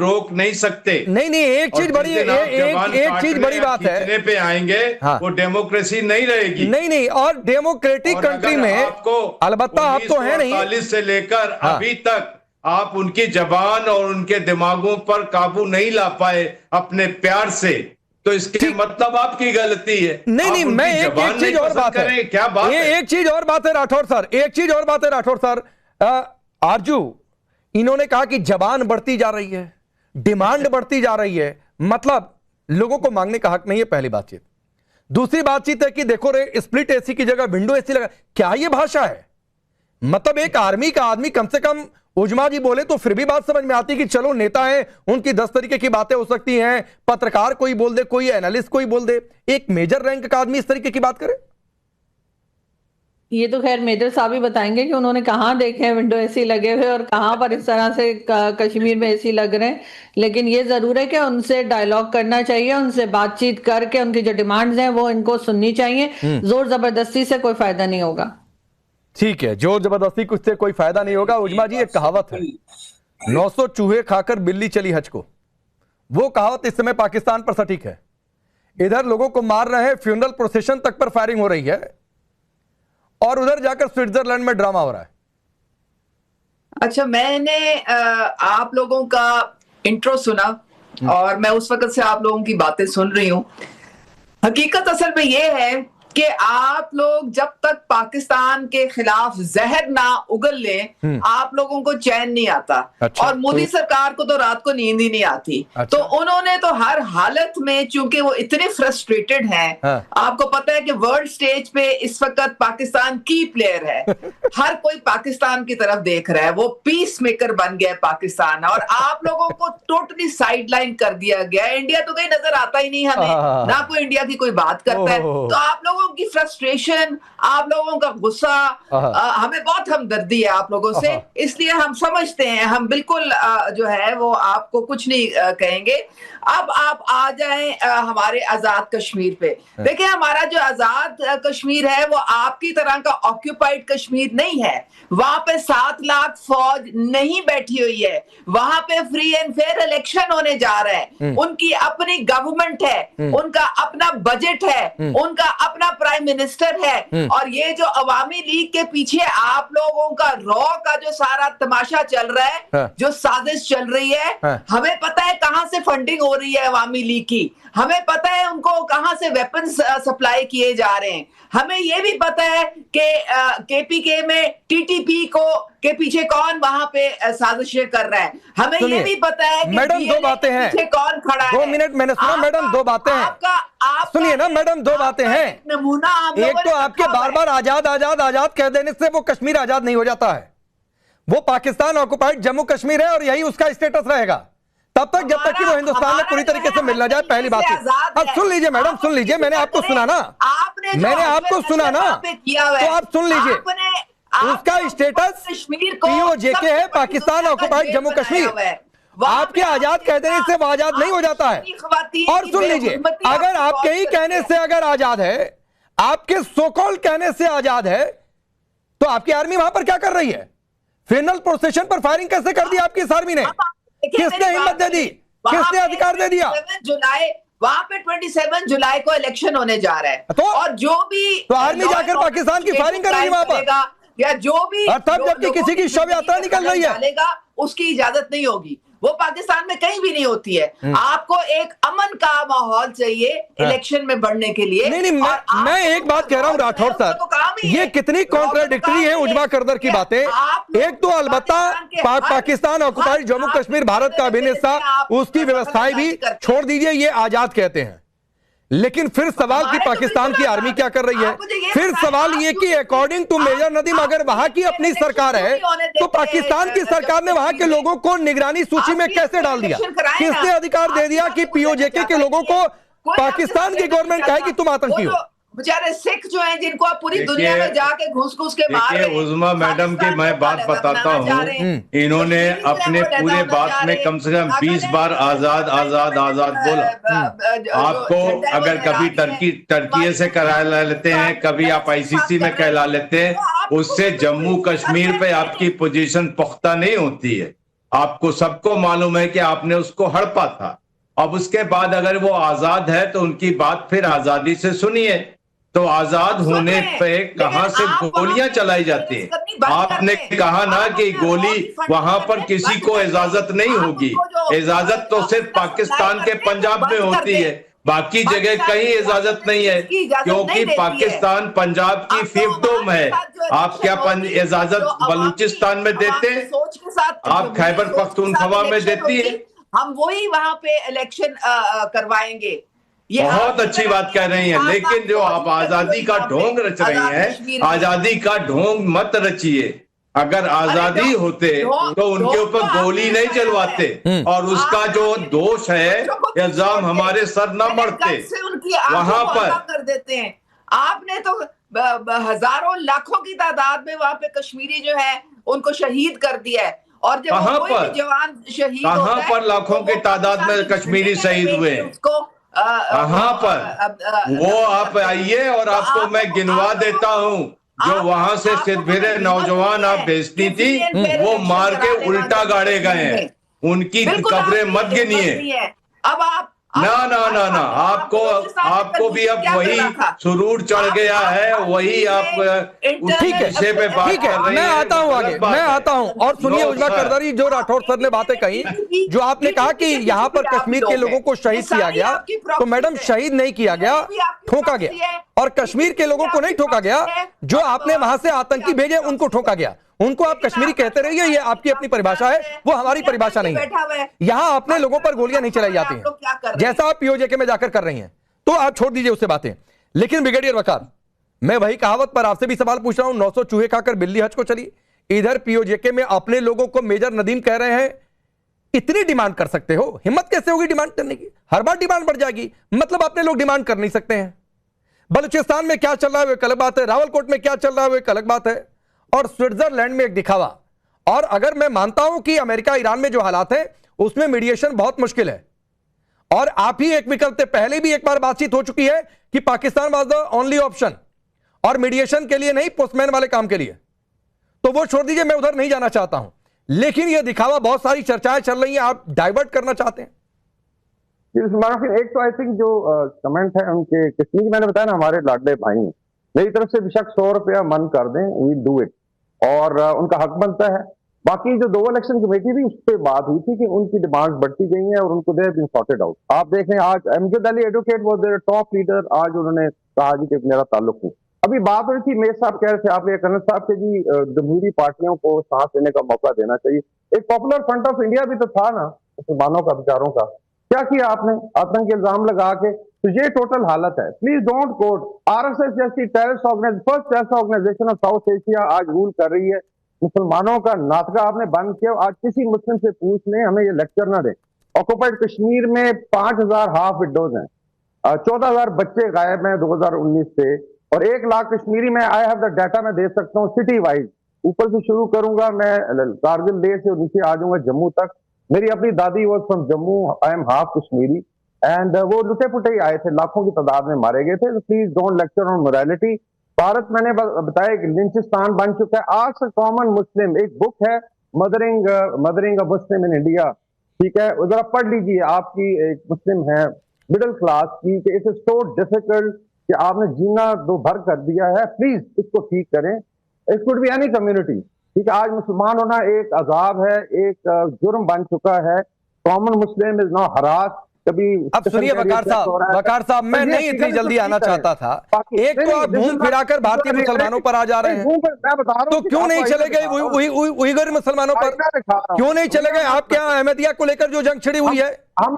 रोक नहीं सकते। नहीं, एक चीज बड़ी बात है, पे आएंगे हाँ। वो डेमोक्रेसी नहीं रहेगी। नहीं, और डेमोक्रेटिक कंट्री में आपको अलबत्ता आप तो है नहीं, 1948 से लेकर हाँ। अभी तक आप उनकी जबान और उनके दिमागों पर काबू नहीं ला पाए अपने प्यार से, तो इसके मतलब आपकी गलती है। नहीं, मैं एक चीज और बात है, क्या बात है? एक चीज और बात है राठौर सर, एक चीज और बात है राठौर सर। आरजू, इन्होंने कहा कि जबान बढ़ती जा रही है, डिमांड बढ़ती जा रही है, मतलब लोगों को मांगने का हक नहीं है, पहली बातचीत। दूसरी बातचीत है कि देखो रे, स्प्लिट एसी की जगह विंडो एसी लगा। क्या ये भाषा है? मतलब एक आर्मी का आदमी कम से कम उजमा जी बोले तो फिर भी बात समझ में आती कि चलो नेता है, उनकी 10 तरीके की बातें हो सकती हैं, पत्रकार कोई बोल दे, कोई एनालिस्ट कोई बोल दे, एक मेजर रैंक का आदमी इस तरीके की बात करे। ये तो खैर मेजर साहब ही बताएंगे कि उन्होंने कहां देखे हैं विंडो एसी लगे हुए और कहां पर इस तरह से कश्मीर में एसी लग रहे हैं। लेकिन ये जरूर है कि उनसे डायलॉग करना चाहिए, उनसे बातचीत करके उनकी जो डिमांड्स हैं वो इनको सुननी चाहिए। जोर जबरदस्ती से कोई फायदा नहीं होगा। ठीक है, जोर जबरदस्ती कुछ से कोई फायदा नहीं होगा। उजमा जी, एक कहावत है, 900 चूहे खाकर बिल्ली चली हज को, वो कहावत इस समय पाकिस्तान पर सटीक है। इधर लोगों को मार रहे हैं, फ्यूनरल प्रोसेशन तक पर फायरिंग हो रही है, और उधर जाकर स्विट्जरलैंड में ड्रामा हो रहा है। अच्छा, मैंने आप लोगों का इंट्रो सुना और मैं उस वक्त से आप लोगों की बातें सुन रही हूं। हकीकत असल में यह है कि आप लोग जब तक पाकिस्तान के खिलाफ जहर ना उगल लें, आप लोगों को चैन नहीं आता। अच्छा, और मोदी सरकार को तो रात को नींद ही नहीं आती। अच्छा, तो उन्होंने तो हर हालत में, चूंकि वो इतने फ्रस्ट्रेटेड हैं, हाँ। आपको पता है कि वर्ल्ड स्टेज पे इस वक्त पाकिस्तान की प्लेयर है, हर कोई पाकिस्तान की तरफ देख रहा है, वो पीस मेकर बन गया पाकिस्तान, और आप लोगों को टोटली साइडलाइन कर दिया गया। इंडिया तो कहीं नजर आता ही नहीं हमें, ना कोई इंडिया की कोई बात करता है। तो आप लोगों की फ्रस्ट्रेशन, आप लोगों का गुस्सा, हमें बहुत हमदर्दी है आप लोगों से, इसलिए हम समझते हैं, हम बिल्कुल जो है वो आपको कुछ नहीं कहेंगे। अब आप आ जाएं हमारे आजाद कश्मीर पे। देखिए, हमारा जो आजाद कश्मीर है वो आपकी तरह का ऑक्यूपाइड कश्मीर नहीं है। वहां पे 7 लाख फौज नहीं बैठी हुई है, वहां पे फ्री एंड फेयर इलेक्शन होने जा रहा है, उनकी अपनी गवर्नमेंट है, उनका अपना बजट है, उनका अपना प्राइम मिनिस्टर है, और ये जो अवामी लीग के पीछे आप लोगों का रॉ का जो सारा तमाशा चल रहा है, जो साजिश चल रही है, हमें पता है कहां से फंडिंग हो रही है अवामी लीग की, हमें पता है उनको कहां से वेपन्स सप्लाई किए जा रहे हैं, हमें यह भी पता है कि केपीके में टीटीपी को के पीछे कौन वहां पे साजिशें कर रहा है, हमें यह भी पता है कि मैडम 2 बातें हैं, पीछे कौन खड़ा है। 2 मिनट मैंने सुना मैडम, 2 बातें हैं, सुनिए ना मैडम, 2 बातें हैं। एक तो आपके बार बार आजाद आजाद आजाद कह देने से वो कश्मीर आजाद नहीं हो जाता है, वो पाकिस्तान ऑक्युपाइड जम्मू कश्मीर है और यही उसका स्टेटस रहेगा तब तक जब तक कि वो हिंदुस्तान में पूरी तरीके से मिल ना जाए। पहली बात अब सुन लीजिए मैडम, सुन लीजिए, मैंने आपको सुना ना, मैंने आपको सुना ना, तो आप सुन लीजिए, उसका स्टेटस पीओजेके है, पाकिस्तान ऑक्युपाइड जम्मू कश्मीर। आपके आजाद कह देने से वो आजाद नहीं हो जाता है। और सुन लीजिए, अगर आपके ही कहने से अगर आजाद है, आपके सोकॉल कहने से आजाद है, तो आपकी आर्मी वहां पर क्या कर रही है? फाइनल प्रोसेशन पर फायरिंग कैसे कर दी आपकी इस आर्मी ने? किसने हिम्मत दे दी? किसने अधिकार दे दिया? जुलाई वहां पे 27 जुलाई को इलेक्शन होने जा रहा है, तो और जो भी तो आर्मी जाकर पाकिस्तान की फायरिंग कर रही है वहां पर, या जो भी तब जबकि किसी की शव यात्रा निकल रही है, उसकी इजाजत नहीं होगी। वो पाकिस्तान में कहीं भी नहीं होती है। आपको एक अमन का माहौल चाहिए इलेक्शन में बढ़ने के लिए। नहीं, मैं एक बात कह रहा हूं राठौर सर, ये कितनी कॉन्ट्राडिक्टरी है उजमा करदर की बातें। एक तो अलबत्ता पाकिस्तान ऑक्युपाइड जम्मू कश्मीर भारत का अभिन्न हिस्सा, उसकी व्यवस्थाएं भी छोड़ दीजिए, ये आजाद कहते हैं, लेकिन फिर सवाल कि पाकिस्तान की आर्मी क्या कर रही है, फिर सवाल ये कि अकॉर्डिंग टू मेजर नदीम अगर वहां की अपनी सरकार है तो पाकिस्तान की सरकार ने वहां के लोगों को निगरानी सूची में कैसे डाल दिया? किसने अधिकार दे दिया कि पीओजेके के लोगों को पाकिस्तान की गवर्नमेंट कहे कि तुम आतंकी हो? बेचारे सिख जो हैं जिनको आप पूरी दुनिया में जाके घुस के मार रहे हैं। उज़मा मैडम की मैं बात बताता हूँ, इन्होंने अपने पूरे बात में कम से कम 20 बार आजाद आजाद आजाद बोला। आपको अगर कभी टर्की से करा लेते हैं, कभी आप आईसीसी में कहला लेते हैं, उससे जम्मू कश्मीर पे आपकी पोजीशन पुख्ता नहीं होती है। आपको सबको मालूम है कि आपने उसको हड़पा था। अब उसके बाद अगर वो आजाद है तो उनकी बात फिर आजादी से सुनिए। तो आजाद होने पे कहां से गोलियां चलाई जाती हैं? आपने कहा ना कि गोली वहां पर किसी को इजाजत नहीं होगी। इजाजत तो सिर्फ पाकिस्तान के पंजाब में होती है, बाकी जगह कहीं इजाजत नहीं है, क्योंकि पाकिस्तान पंजाब की फिefdom है। आप क्या इजाजत बलूचिस्तान में देते हैं? आप खैबर पख्तूनख्वा में देती है? हम वही वहां पे इलेक्शन करवाएंगे। ये बहुत अच्छी बात कह रही हैं, लेकिन जो आप आजादी का ढोंग रच रही हैं, आजादी का ढोंग मत रचिए। अगर आजादी होते तो उनके ऊपर गोली नहीं चलवाते और उसका जो दोष है इल्जाम हमारे सर न मढ़ते। वहां पर कर देते हैं। आपने तो हजारों लाखों की तादाद में वहां पे कश्मीरी जो है उनको शहीद कर दिया है। और जब कोई भी जवान शहीद होता है, पर लाखों की तादाद में कश्मीरी शहीद हुए उसको कहां पर? वो आप आइए और आपको मैं गिनवा देता हूं। जो वहां से सिरफिरे नौजवान आप भेजती थी वो मार के उल्टा गाड़े गए हैं। उनकी कब्रें मत गिनिए। अब आप ना ना ना ना, आपको भी अब वही सुरूर चढ़ गया है, वही आप ठीक है, विषय पे बात कर रहे हैं। मैं आता हूं आगे, मैं आता हूं। और सुनिए उजमा करदारी, जो राठौर सर ने बातें कही, जो आपने कहा कि यहां पर कश्मीर के लोगों को शहीद किया गया, तो मैडम शहीद नहीं किया गया, ठोका गया। और कश्मीर के लोगों को नहीं ठोका गया, जो आपने वहां से आतंकी भेजे उनको ठोका गया। उनको आप कश्मीरी कहते रहिए, ये आपकी अपनी परिभाषा है, वो हमारी परिभाषा नहीं है। यहां अपने लोगों पर गोलियां नहीं चलाई जाती हैं, जैसा आप पीओजे में जाकर कर रही हैं। तो आप छोड़ दीजिए उससे बातें। लेकिन ब्रिगेडियर वकार, मैं वही कहावत पर आपसे भी सवाल पूछ रहा हूं, 900 चूहे खाकर बिल्ली हज को चली। इधर पीओजे में अपने लोगों को मेजर नदीम कह रहे हैं, इतनी डिमांड कर सकते हो? हिम्मत कैसे होगी डिमांड करने की? हर बार डिमांड बढ़ जाएगी, मतलब अपने लोग डिमांड कर नहीं सकते हैं। बलूचिस्तान में क्या चल रहा है वो एक अलग बात है, रावलकोट में क्या चल रहा है वो एक अलग बात है, और स्विट्जरलैंड में एक दिखावा। और अगर मैं मानता हूं कि अमेरिका ईरान में जो हालात है उसमें मीडिएशन बहुत मुश्किल है, और आप ही एक विकल्प थे, पहले भी एक बार बातचीत हो चुकी है कि Pakistan was the only option, और मीडिएशन के लिए नहीं, पोस्टमैन वाले काम के लिए। तो वो छोड़ दीजिए, मैं उधर नहीं जाना चाहता हूं। लेकिन यह दिखावा, बहुत सारी चर्चाएं चल रही हैं, आप डाइवर्ट करना चाहते हैं। एक तो आई थिंक जो कमेंट है उनके कश्मीर, मैंने बताया ना, हमारे लाडले भाई हैं, मेरी तरफ से बेशक 100 रुपया मन कर दें, वी डू इट, और उनका हक बनता है। बाकी जो 2 इलेक्शन कमेटी थी उस पर बात हुई थी कि उनकी डिमांड्स बढ़ती गई हैं और उनको दे बीन सॉर्टेड आउट। आप देख रहे हैं आज अमजद अली एडवोकेट वो देयर टॉप लीडर, आज उन्होंने कहा कि मेरा ताल्लुक नहीं। अभी बात हो रही थी, मेयर साहब कह रहे थे, आप ये कर्नल साहब के जी जमहूरी पार्टियों को सांस लेने का मौका देना चाहिए। एक पॉपुलर फ्रंट ऑफ इंडिया भी तो था ना मुसलमानों का, विचारों का। क्या किया आपने? आतंक के इल्जाम लगा के। तो ये टोटल हालत है। प्लीज डोंट कोट आरएसएस जैसी terrorist first terrorist organisation of South Asia आज रूल कर रही है। मुसलमानों का नाटका आपने बंद किया। आज किसी मुस्लिम से पूछ लें, हमें ये लेक्चर ना दे। ऑक्युपाइड कश्मीर में 5000 हाफ विडोज हैं, 14,000 बच्चे गायब हैं 2019 से, और 1 लाख कश्मीरी में आई हैव द डाटा मैं दे सकता हूँ सिटी वाइज। ऊपर से शुरू करूंगा मैं, कारगिल लेह से नीचे आ जाऊंगा जम्मू तक। मेरी अपनी दादी was from Jammu, I am half Kashmiri, and वो लुटे पुटे ही आए थे, लाखों की तादाद में मारे गए थे। तो please don't lecture on morality. Bharat मैंने बताया कि लिंचिस्तान बन चुका है। आज से कॉमन मुस्लिम, एक बुक है mothering a Muslim in India, ठीक है, जरा पढ़ लीजिए। आपकी एक मुस्लिम है मिडिल क्लास की, कि इट इज सो डिफिकल्ट कि आपने जीना दो भर कर दिया है, प्लीज इसको ठीक करें। It could be any community, ठीक है। आज मुसलमान होना एक अजाब है, एक जुर्म बन चुका है। Common Muslim is now harass. कभी अब सुनिए वकार साहब, मैं नहीं इतनी जल्दी आना चाहता था। एक तो आप घूम फिराकर भारतीय मुसलमानों पर आ जा रहे हैं, तो क्यों नहीं चले गए उइगर मुसलमानों पर? क्यों नहीं चले गए? आप क्या अहमदिया को लेकर जो जंग छिड़ी हुई है,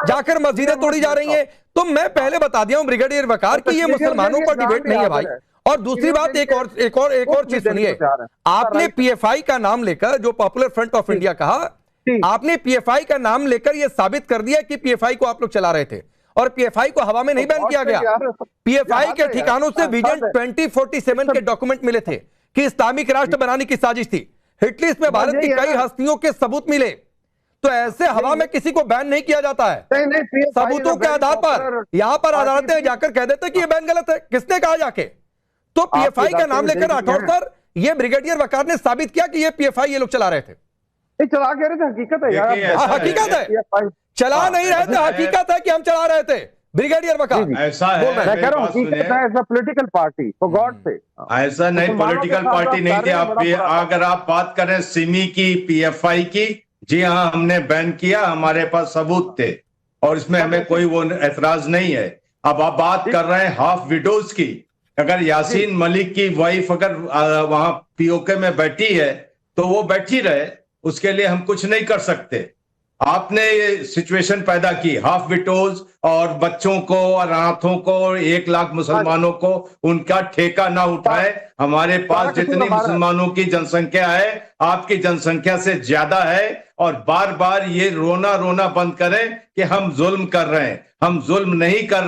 जाकर मस्जिदें तोड़ी जा रही हैं? तो मैं पहले बता दिया हूं ब्रिगेडियर वकार कि ये मुसलमानों पर डिबेट नहीं है भाई। और दूसरी बात, एक और चीज सुनिए। आपने पीएफआई का नाम लेकर, जो पॉपुलर फ्रंट ऑफ इंडिया कहा, आपने पीएफआई का नाम लेकर यह साबित कर दिया कि पीएफआई को आप लोग चला रहे थे, और पीएफआई को हवा में नहीं बैन किया गया। पीएफआई के ठिकानों से विजन 2047 के डॉक्यूमेंट मिले थे कि इस्लामिक राष्ट्र बनाने की साजिश थी। हिटलिस्ट में भारत की कई हस्तियों के सबूत मिले। तो ऐसे हवा में किसी को बैन नहीं किया जाता है, सबूतों के आधार पर। यहां पर अदालतें जाकर कह देते कि यह बैन गलत है। किसने कहा जाके? तो पीएफआई का नाम लेकर राठौर सर, ये ब्रिगेडियर वकार ने साबित किया कि ये पीएफआई ये लोग चला रहे थे। नहीं चला कह रहे थे, हकीकत है यार। हकीकत है, चला नहीं रहे थे, हकीकत है कि हम चला रहे थे। ब्रिगेडियर वकार ऐसा है, मैं कह रहा हूँ हकीकत है, ऐसा पॉलिटिकल पार्टी फॉर गॉड से ऐसा नहीं, पॉलिटिकल पार्टी नहीं थी। आप अगर आप बात करें सिमी की, पीएफआई की, जी हाँ हमने बैन किया, हमारे पास सबूत थे और इसमें हमें कोई वो एतराज नहीं है। अब आप बात कर रहे हैं हाफ विडोज की, अगर यासीन मलिक की वाइफ अगर वहां पीओके में बैठी है तो वो बैठी रहे, उसके लिए हम कुछ नहीं कर सकते। आपने ये सिचुएशन पैदा की, हाफ विडोज और बच्चों को और अनाथों को, 1 लाख मुसलमानों को उनका ठेका ना उठाए। हमारे पास जितनी मुसलमानों की जनसंख्या है आपकी जनसंख्या से ज्यादा है, और बार बार ये रोना बंद करें कि हम जुल्म कर रहे हैं। हम जुल्म नहीं कर